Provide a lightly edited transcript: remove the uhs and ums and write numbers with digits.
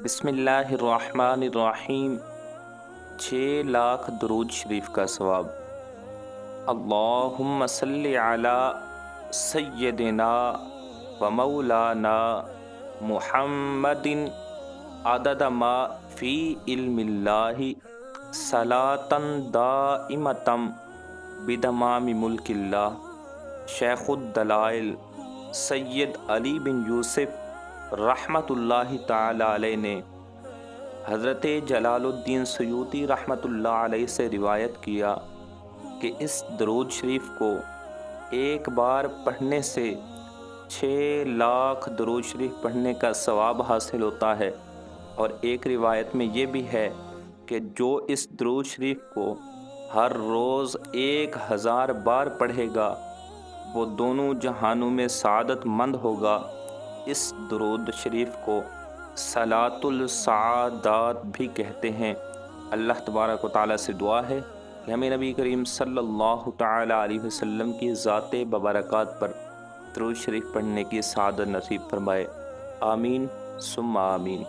بسم اللہ الرحمن الرحیم 6 لاکھ درود شریف کا ثواب۔ اللہم صلی علی سیدنا و مولانا محمد عدد ما فی علم اللہ صلاۃ دائمۃ بدمام ملک اللہ۔ شیخ الدلائل سید علی بن یوسف رحمۃ اللہ تعالی علیہ نے حضرت جلال الدین سیوطی رحمۃ اللہ علیہ سے روایت کیا کہ اس درود شریف کو ایک بار پڑھنے سے 6 لاکھ درود شریف پڑھنے کا ثواب حاصل ہوتا ہے، اور ایک روایت میں یہ بھی ہے کہ جو اس درود شریف کو ہر روز 1000 بار پڑھے گا وہ دونوں جہانوں میں سعادت مند ہوگا۔ اس درود شریف کو صلاۃ السعادات بھی کہتے ہیں۔ اللہ تبارک و تعالیٰ سے دعا ہے کہ ہمیں نبی کریم صلی اللہ تعالیٰ علیہ وسلم کی ذات ببرکات پر درود شریف پڑھنے کی سعادت نصیب فرمائے۔ آمین ثم آمین۔